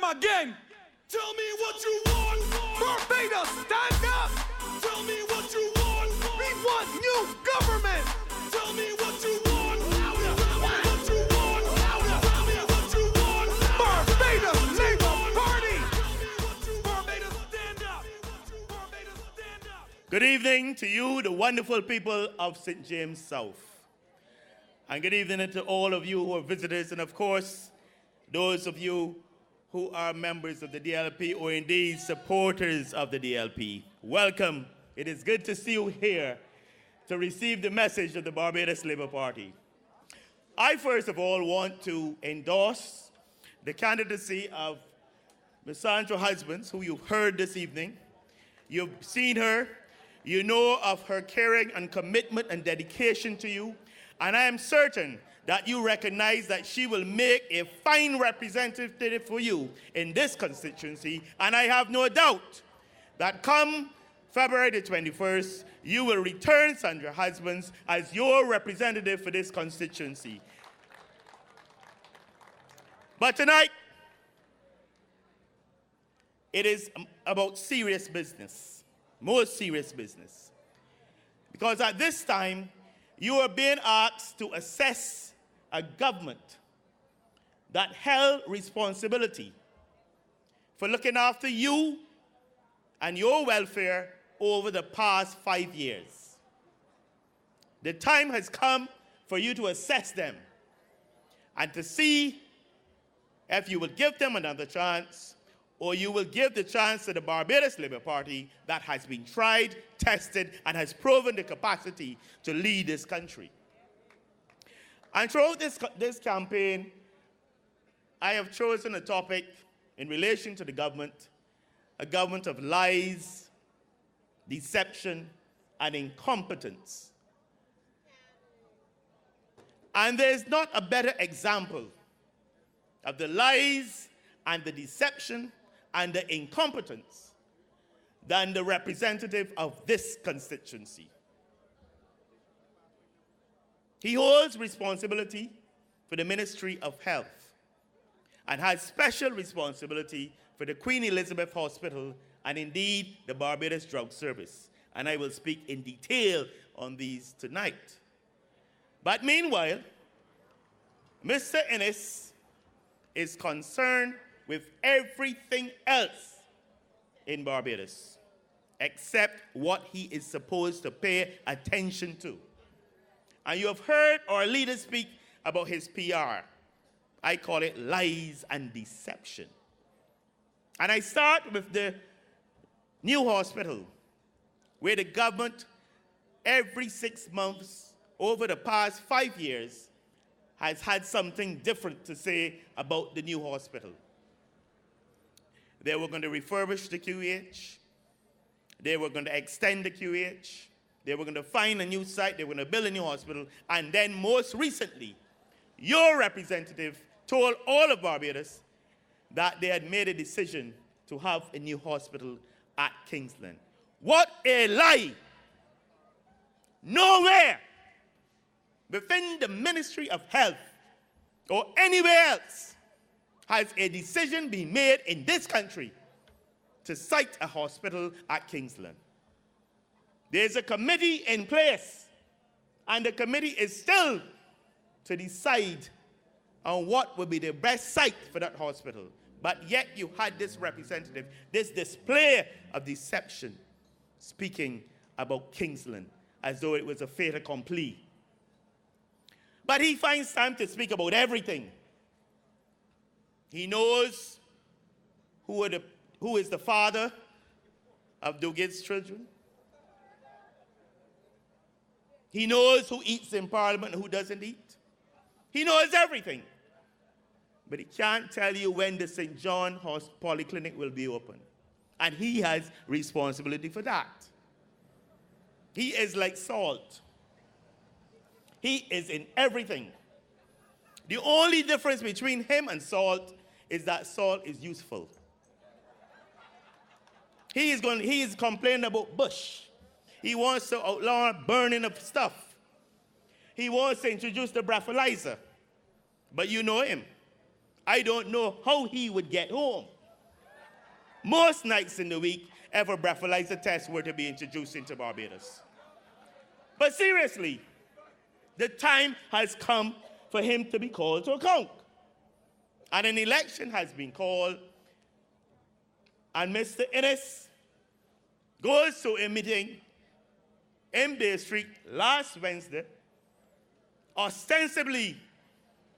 them again. Tell me what you want. Barbados, stand up. Tell me what you want. We want new government. Tell me what you want. Louder. Tell me what you want. Louder. Tell me what you want. Barbados Labour Party. Barbados, stand up. Barbados, stand up. Good evening to you, the wonderful people of St. James South. And good evening to all of you who are visitors, and of course, those of you who are members of the DLP or indeed supporters of the DLP. Welcome. It is good to see you here to receive the message of the Barbados Labour Party. I first of all want to endorse the candidacy of Ms. Sandra Husbands, who you've heard this evening. You've seen her. You know of her caring and commitment and dedication to you. And I am certain that you recognize that she will make a fine representative for you in this constituency. And I have no doubt that come February the 21st, you will return Sandra Husbands as your representative for this constituency. But tonight, it is about serious business, more serious business. Because at this time, you are being asked to assess a government that held responsibility for looking after you and your welfare over the past 5 years. The time has come for you to assess them and to see if you will give them another chance or you will give the chance to the Barbados Labour Party that has been tried, tested, and has proven the capacity to lead this country. And throughout this campaign, I have chosen a topic in relation to the government, a government of lies, deception, and incompetence. And there is not a better example of the lies and the deception and the incompetence than the representative of this constituency. He holds responsibility for the Ministry of Health and has special responsibility for the Queen Elizabeth Hospital and indeed the Barbados Drug Service. And I will speak in detail on these tonight. But meanwhile, Mr. Innes is concerned with everything else in Barbados except what he is supposed to pay attention to. And you have heard our leaders speak about his PR. I call it lies and deception. And I start with the new hospital, where the government every 6 months over the past 5 years has had something different to say about the new hospital. They were going to refurbish the QEH. They were going to extend the QEH. They were going to find a new site. They were going to build a new hospital. And then most recently, your representative told all of Barbados that they had made a decision to have a new hospital at Kingsland. What a lie! Nowhere within the Ministry of Health or anywhere else has a decision been made in this country to site a hospital at Kingsland. There's a committee in place, and the committee is still to decide on what would be the best site for that hospital. But yet you had this representative, this display of deception, speaking about Kingsland as though it was a fait accompli. But he finds time to speak about everything. He knows who is the father of Dugid's children. He knows who eats in Parliament and who doesn't eat. He knows everything. But he can't tell you when the St. John Polyclinic will be open. And he has responsibility for that. He is like salt. He is in everything. The only difference between him and salt is that salt is useful. He is complaining about bush. He wants to outlaw burning of stuff. He wants to introduce the breathalyzer. But you know him. I don't know how he would get home most nights in the week if a breathalyzer test were to be introduced into Barbados. But seriously, the time has come for him to be called to account. And an election has been called, and Mr. Innes goes to a meeting in Bay Street last Wednesday, ostensibly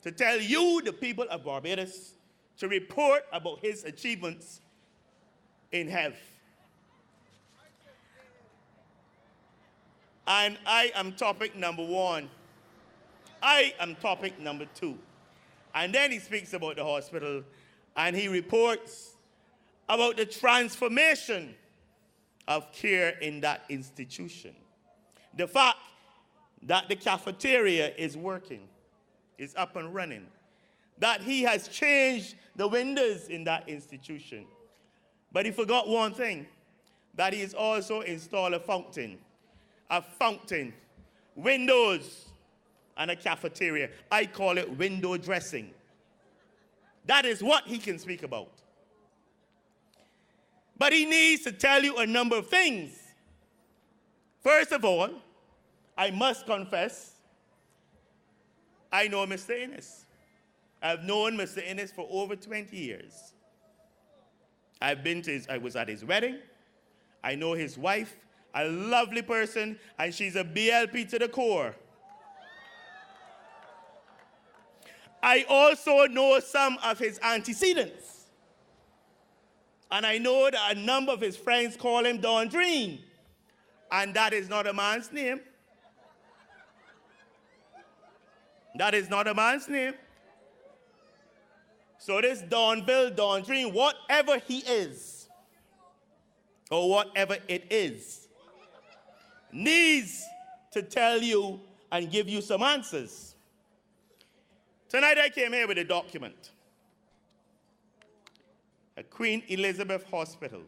to tell you, the people of Barbados, to report about his achievements in health. And I am topic number one. I am topic number two. And then he speaks about the hospital, and he reports about the transformation of care in that institution. The fact that the cafeteria is working, is up and running, that he has changed the windows in that institution. But he forgot one thing, that he has also installed a fountain, windows, and a cafeteria. I call it window dressing. That is what he can speak about. But he needs to tell you a number of things. First of all, I must confess, I know Mr. Innes. I've known Mr. Innes for over 20 years. I was at his wedding. I know his wife, a lovely person, and she's a BLP to the core. I also know some of his antecedents. And I know that a number of his friends call him Don Dream. And that is not a man's name. That is not a man's name. So this Donville, Don Dream, whatever he is, or whatever it is, needs to tell you and give you some answers. Tonight I came here with a document. A Queen Elizabeth Hospital.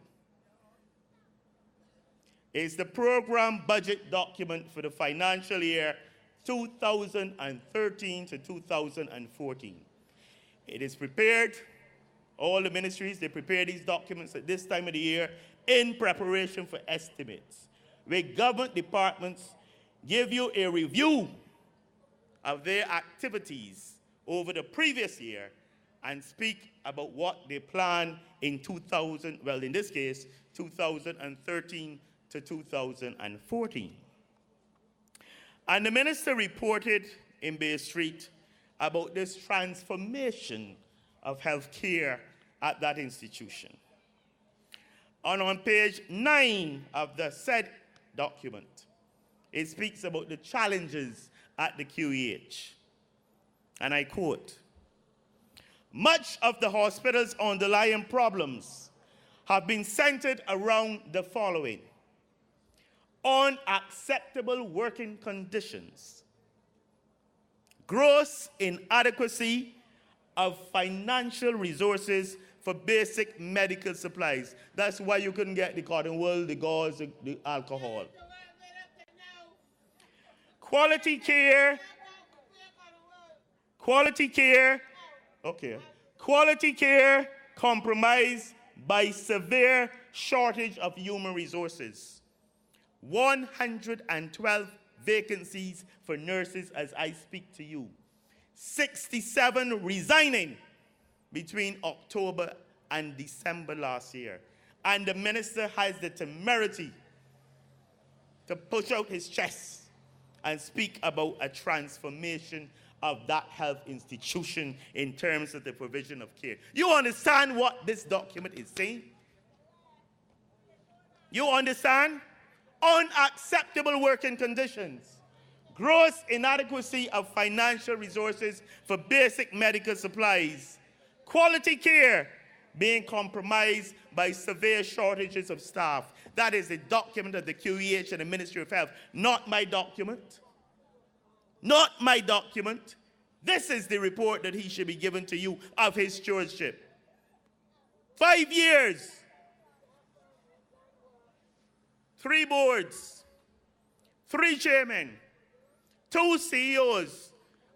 It's the program budget document for the financial year 2013 to 2014. It is prepared, all the ministries, they prepare these documents at this time of the year in preparation for estimates, where government departments give you a review of their activities over the previous year and speak about what they plan in 2013 to 2014. And the minister reported in Bay Street about this transformation of health care at that institution. And on page 9 of the said document, it speaks about the challenges at the QEH. And I quote, "Much of the hospital's underlying problems have been centered around the following: unacceptable working conditions, gross inadequacy of financial resources for basic medical supplies." That's why you couldn't get the cotton wool, the gauze, the alcohol. Quality care compromised by severe shortage of human resources. 112 vacancies for nurses as I speak to you. 67 resigning between October and December last year. And the minister has the temerity to push out his chest and speak about a transformation of that health institution in terms of the provision of care. You understand what this document is saying? You understand? Unacceptable working conditions, gross inadequacy of financial resources for basic medical supplies, quality care being compromised by severe shortages of staff. That is the document of the QEH and the Ministry of Health, not my document. Not my document. This is the report that he should be given to you of his stewardship. 5 years. 3 boards, 3 chairmen, 2 CEOs,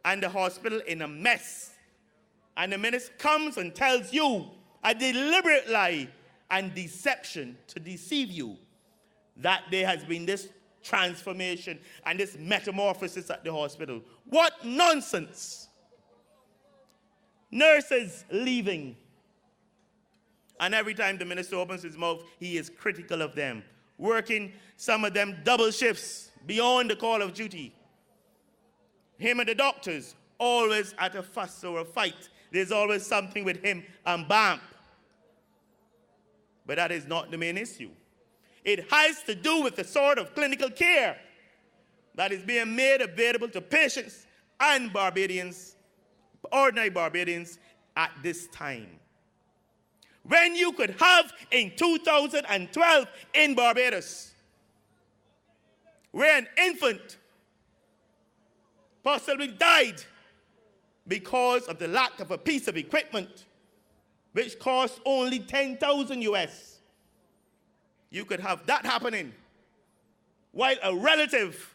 and the hospital in a mess. And the minister comes and tells you a deliberate lie and deception to deceive you that there has been this transformation and this metamorphosis at the hospital. What nonsense! Nurses leaving. And every time the minister opens his mouth, he is critical of them. Working, some of them double shifts beyond the call of duty. Him and the doctors, always at a fuss or a fight. There's always something with him and BAMP. But that is not the main issue. It has to do with the sort of clinical care that is being made available to patients and Barbadians, ordinary Barbadians, at this time. When you could have in 2012 in Barbados, where an infant possibly died because of the lack of a piece of equipment, which cost only 10,000 US. You could have that happening, while a relative,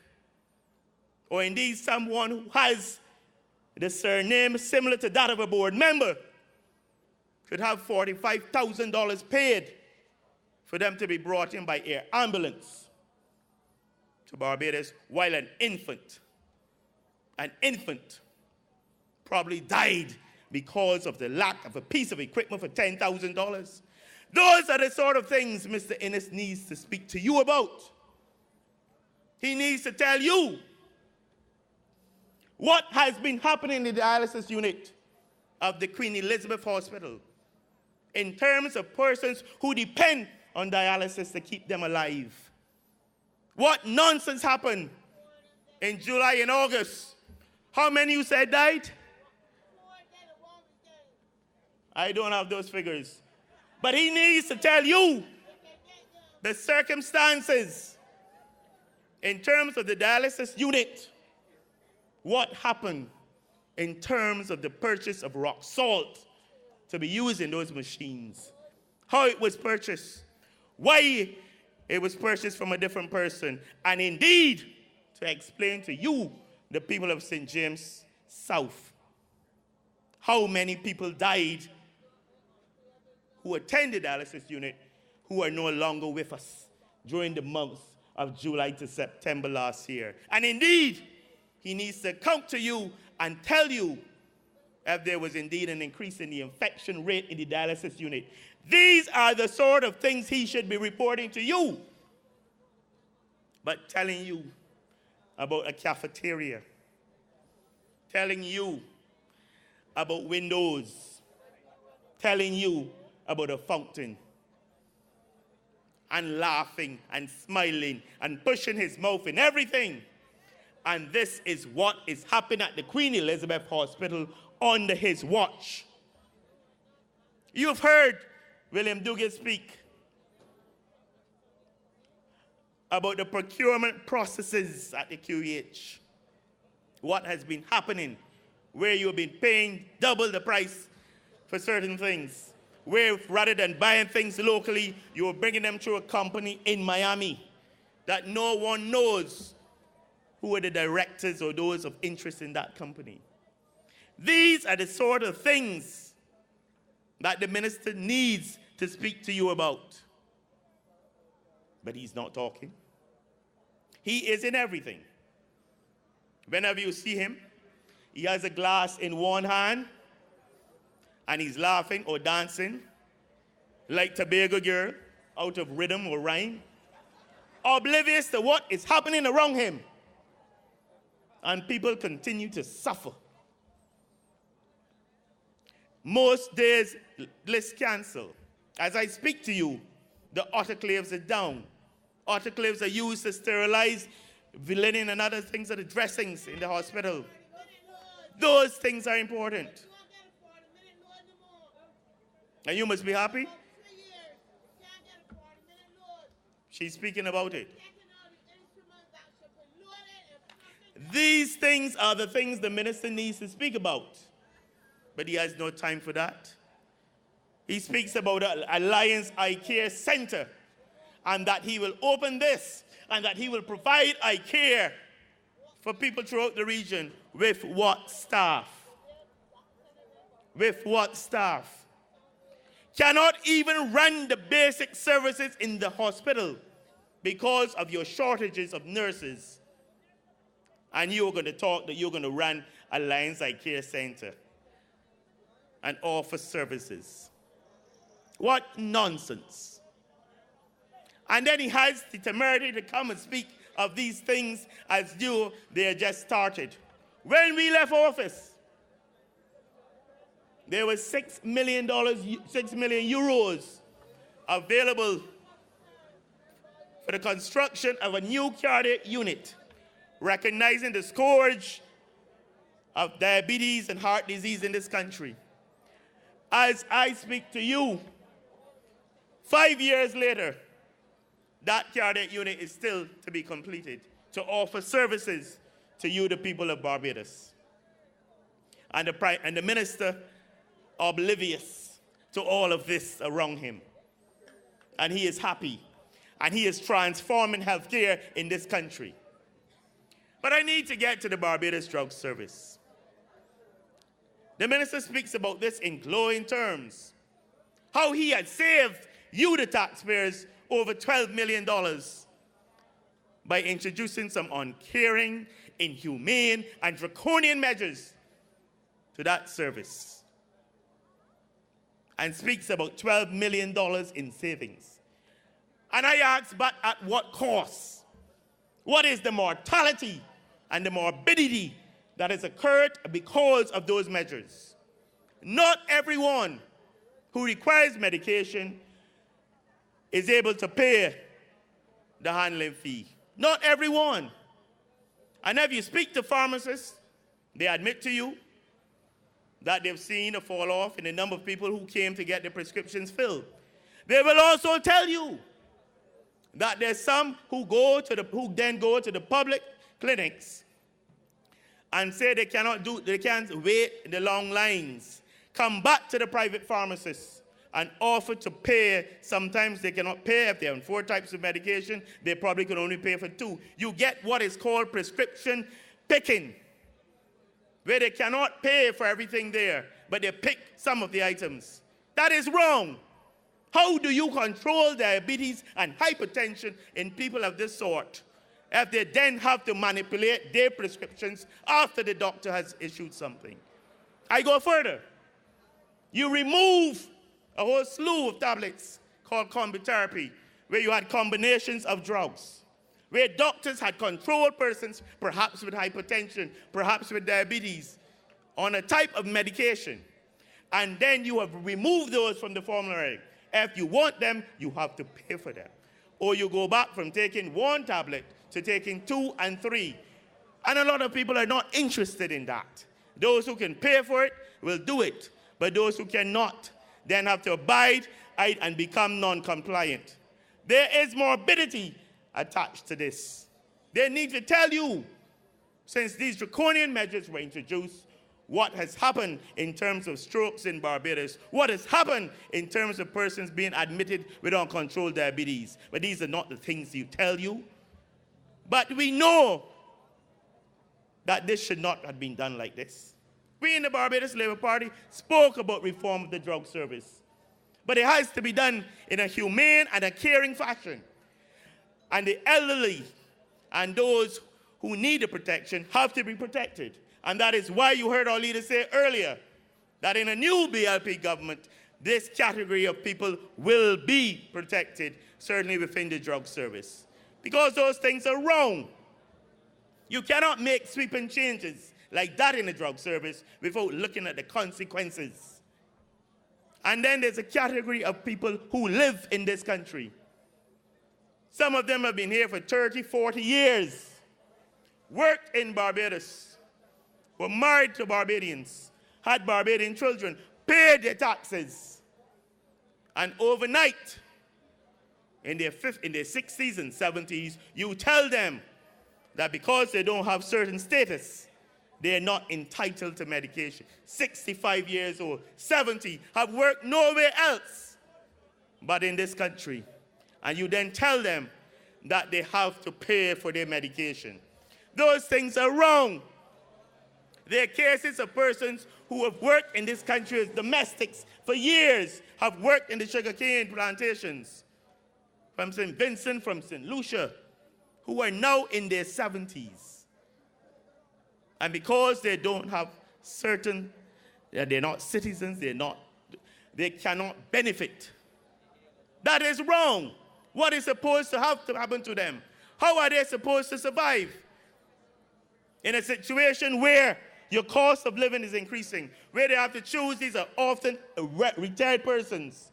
or indeed someone who has the surname similar to that of a board member, could have $45,000 paid for them to be brought in by air ambulance to Barbados, while an infant probably died because of the lack of a piece of equipment for $10,000. Those are the sort of things Mr. Innes needs to speak to you about. He needs to tell you what has been happening in the dialysis unit of the Queen Elizabeth Hospital in terms of persons who depend on dialysis to keep them alive. What nonsense happened in July and August? How many you said died? I don't have those figures. But he needs to tell you the circumstances in terms of the dialysis unit. What happened in terms of the purchase of rock salt to be used in those machines. How it was purchased. Why it was purchased from a different person. And indeed, to explain to you, the people of St. James South, how many people died who attended the dialysis unit who are no longer with us during the months of July to September last year. And indeed, he needs to come to you and tell you if there was indeed an increase in the infection rate in the dialysis unit. These are the sort of things he should be reporting to you. But telling you about a cafeteria, telling you about windows, telling you about a fountain, and laughing and smiling and pushing his mouth in everything. And this is what is happening at the Queen Elizabeth Hospital under his watch. You've heard William Dugan speak about the procurement processes at the QEH. What has been happening, where you've been paying double the price for certain things, where rather than buying things locally, you're bringing them through a company in Miami that no one knows who are the directors or those of interest in that company. These are the sort of things that the minister needs to speak to you about. But he's not talking. He is in everything. Whenever you see him, he has a glass in one hand and he's laughing or dancing like Tobago girl out of rhythm or rhyme, oblivious to what is happening around him. And people continue to suffer. Most days, list cancel. As I speak to you, the autoclaves are down. Autoclaves are used to sterilize linen and other things of the dressings in the hospital. Those things are important. And you must be happy. She's speaking about it. These things are the things the minister needs to speak about. But he has no time for that. He speaks about an Alliance Eye Care Center and that he will open this and that he will provide eye care for people throughout the region. With what staff? With what staff? cannot even run the basic services in the hospital because of your shortages of nurses. And you're going to talk that you're going to run a Lions Eye Care Center and offer services. What nonsense. And then he has the temerity to come and speak of these things as though they are just started. When we left office, there was $6 million euros available for the construction of a new cardiac unit, recognizing the scourge of diabetes and heart disease in this country. As I speak to you, 5 years later, that cardiac unit is still to be completed to offer services to you, the people of Barbados. And the minister oblivious to all of this around him. And he is happy. And he is transforming healthcare in this country. But I need to get to the Barbados Drug Service. The minister speaks about this in glowing terms. How he had saved you, the taxpayers, over $12 million by introducing some uncaring, inhumane, and draconian measures to that service. And speaks about $12 million in savings. And I ask, but at what cost? What is the mortality and the morbidity that has occurred because of those measures? Not everyone who requires medication is able to pay the handling fee. Not everyone. And if you speak to pharmacists, they admit to you that they've seen a fall off in the number of people who came to get their prescriptions filled. They will also tell you that there's some who then go to the public clinics and say they can't wait in the long lines, come back to the private pharmacists and offer to pay. Sometimes they cannot pay. If they're on 4 types of medication, they probably can only pay for 2. You get what is called prescription picking, where they cannot pay for everything there, but they pick some of the items. That is wrong. How do you control diabetes and hypertension in people of this sort if they then have to manipulate their prescriptions after the doctor has issued something? I go further. You remove a whole slew of tablets called combi therapy, where you had combinations of drugs, where doctors had controlled persons, perhaps with hypertension, perhaps with diabetes, on a type of medication. And then you have removed those from the formulary. If you want them, you have to pay for them. Or you go back from taking 1 tablet to taking 2 and 3. And a lot of people are not interested in that. Those who can pay for it will do it. But those who cannot then have to abide and become non-compliant. There is morbidity attached to this. They need to tell you, since these draconian measures were introduced, what has happened in terms of strokes in Barbados, what has happened in terms of persons being admitted with uncontrolled diabetes. But these are not the things you tell you. But we know that this should not have been done like this. We in the Barbados Labour Party spoke about reform of the drug service. But it has to be done in a humane and a caring fashion. And the elderly and those who need the protection have to be protected. And that is why you heard our leader say earlier that in a new BLP government, this category of people will be protected, certainly within the drug service. Because those things are wrong. You cannot make sweeping changes like that in the drug service without looking at the consequences. And then there's a category of people who live in this country. Some of them have been here for 30, 40 years, worked in Barbados, were married to Barbadians, had Barbadian children, paid their taxes, and overnight, in their 60s and 70s, you tell them that because they don't have certain status, they're not entitled to medication. 65 years old, 70, have worked nowhere else but in this country. And you then tell them that they have to pay for their medication. Those things are wrong. There are cases of persons who have worked in this country as domestics for years, have worked in the sugarcane plantations, from St. Vincent, from St. Lucia, who are now in their 70s. And because they don't have certain, they're not citizens, they cannot benefit. That is wrong. What is supposed to have to happen to them? How are they supposed to survive in a situation where your cost of living is increasing, where they have to choose? These are often retired persons,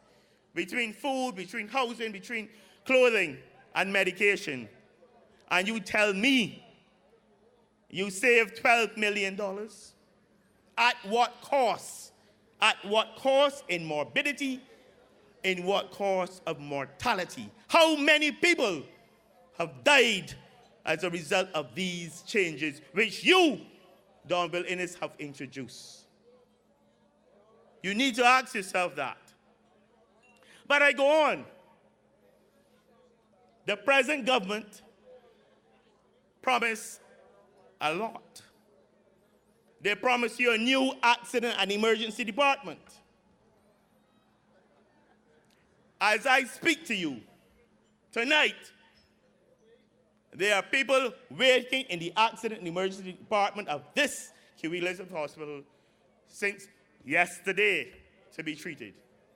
between food, between housing, between clothing and medication. And you tell me you saved $12 million? At what cost? At what cost in morbidity? In what cost of mortality? How many people have died as a result of these changes which you, Donville Innes, have introduced? You need to ask yourself that. But I go on. The present government promised a lot. They promised you a new accident and emergency department. As I speak to you tonight, there are people waiting in the accident and emergency department of this QE Elizabeth Hospital since yesterday to be treated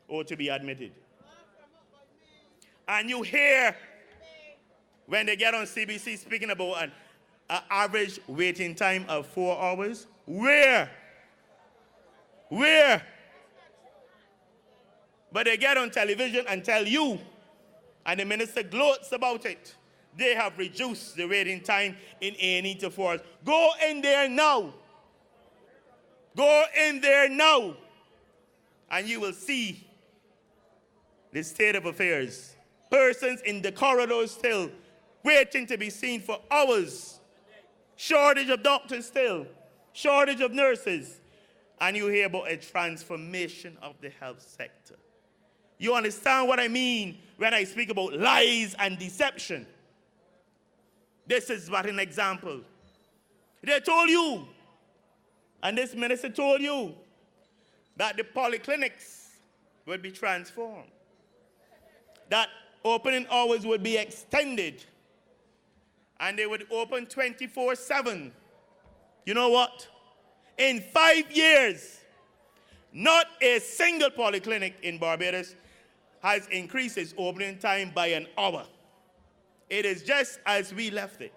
or to be admitted. And you hear when they get on CBC speaking about an average waiting time of 4 hours. Where? But they get on television and tell you, and the minister gloats about it, they have reduced the waiting time in A&E to 4 hours. Go in there now. Go in there now. And you will see the state of affairs. Persons in the corridors still waiting to be seen for hours. Shortage of doctors still. Shortage of nurses. And you hear about a transformation of the health sector. You understand what I mean when I speak about lies and deception? This is but an example. They told you, and this minister told you, that the polyclinics would be transformed, that opening hours would be extended, and they would open 24/7. You know what? In 5 years, not a single polyclinic in Barbados has increased its opening time by an hour. It is just as we left it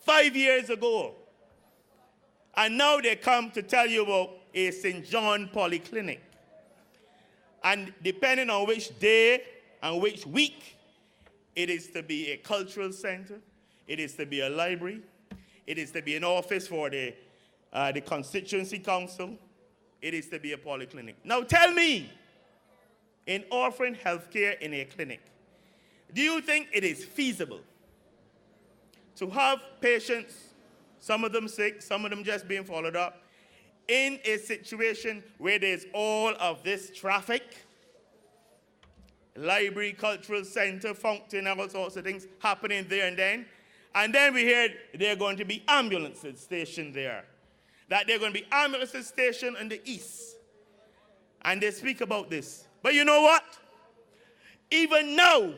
5 years ago. And now they come to tell you about a St. John Polyclinic. And depending on which day and which week, it is to be a cultural center, it is to be a library, it is to be an office for the constituency council, it is to be a polyclinic. Now tell me, in offering health care in a clinic, do you think it is feasible to have patients, some of them sick, some of them just being followed up, in a situation where there's all of this traffic, library, cultural center, fountain, all sorts of things happening there and then we hear there are going to be ambulances stationed there, that there are going to be ambulances stationed in the east, and they speak about this. But you know what? Even now,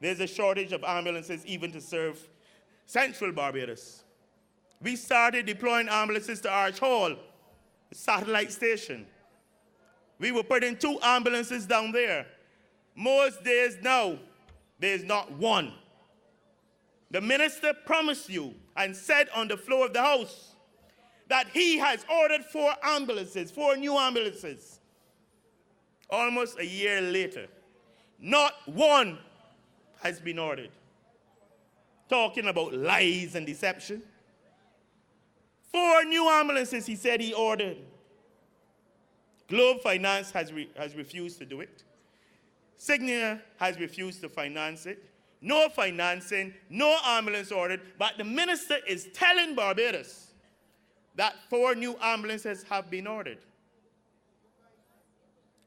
there's a shortage of ambulances even to serve Central Barbados. We started deploying ambulances to Arch Hall, the satellite station. We were putting 2 ambulances down there. Most days now, there's not one. The minister promised you and said on the floor of the House that he has ordered 4 ambulances, 4 new ambulances. Almost a year later, not one has been ordered. Talking about lies and deception. 4 new ambulances he said he ordered. Globe Finance has refused to do it. Signia has refused to finance it. No financing, no ambulance ordered, but the minister is telling Barbados that 4 new ambulances have been ordered.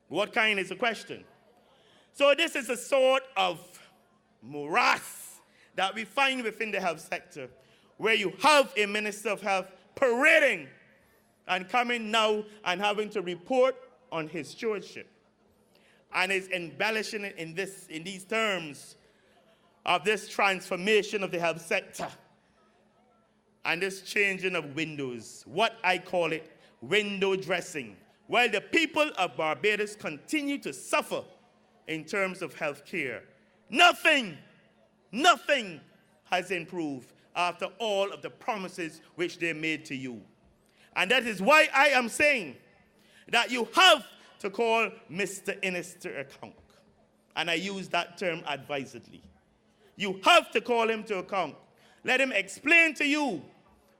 What kind is the question? So this is a sort of morass that we find within the health sector, where you have a minister of health parading and coming now and having to report on his stewardship. And is embellishing it in these terms of this transformation of the health sector and this changing of windows, what I call it window dressing, while the people of Barbados continue to suffer in terms of health care. Nothing has improved after all of the promises which they made to you. And that is why I am saying that you have to call Mr. Innes to account. And I use that term advisedly. You have to call him to account. Let him explain to you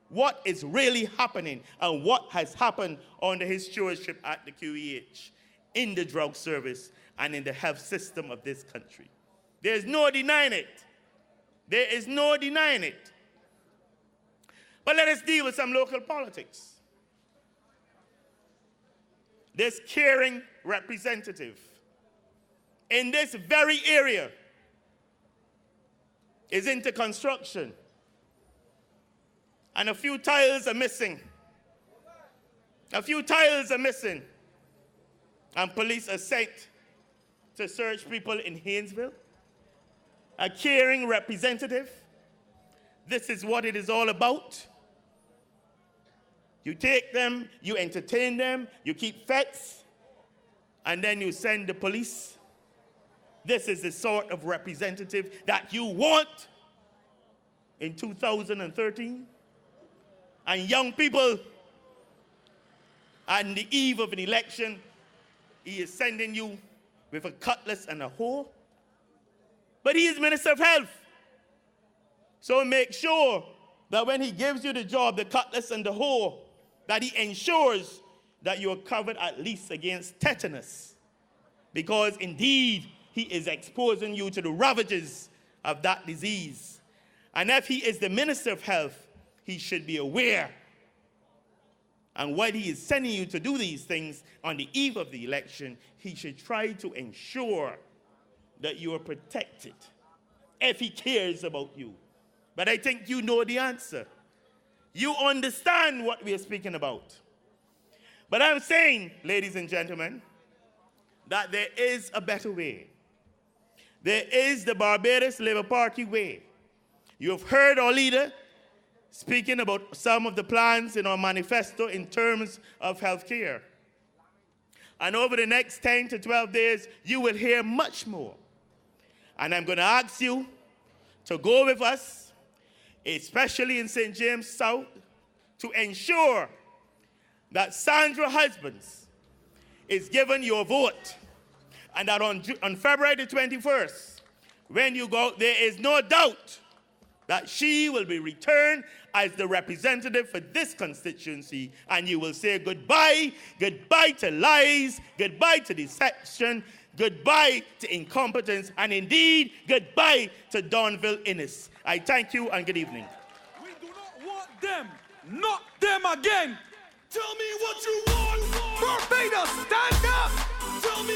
what is really happening and what has happened under his stewardship at the QEH, in the drug service and in the health system of this country. There is no denying it. There is no denying it. But let us deal with some local politics. This caring representative in this very area is into construction, and a few tiles are missing. A few tiles are missing, and police are sent to search people in Haynesville. A caring representative. This is what it is all about. You take them, you entertain them, you keep fetes, and then you send the police. This is the sort of representative that you want in 2013. And young people, on the eve of an election, he is sending you with a cutlass and a hoe. But he is Minister of Health. So make sure that when he gives you the job, the cutlass and the hoe, that he ensures that you are covered at least against tetanus. Because indeed, he is exposing you to the ravages of that disease. And if he is the Minister of Health, he should be aware. And while he is sending you to do these things on the eve of the election, he should try to ensure that you are protected if he cares about you. But I think you know the answer. You understand what we are speaking about. But I'm saying, ladies and gentlemen, that there is a better way. There is the Barbados Labour Party way. You have heard our leader speaking about some of the plans in our manifesto in terms of health care. And over the next 10 to 12 days, you will hear much more. And I'm going to ask you to go with us, especially in St. James South, to ensure that Sandra Husbands is given your vote, and that on February the 21st, when you go out, there is no doubt that she will be returned as the representative for this constituency, and you will say goodbye, goodbye to lies, goodbye to deception, goodbye to incompetence, and indeed, goodbye to Donville Innes. I thank you and good evening. We do not want them, not them again. Tell me what you want. Barbados, stand up! Tell me.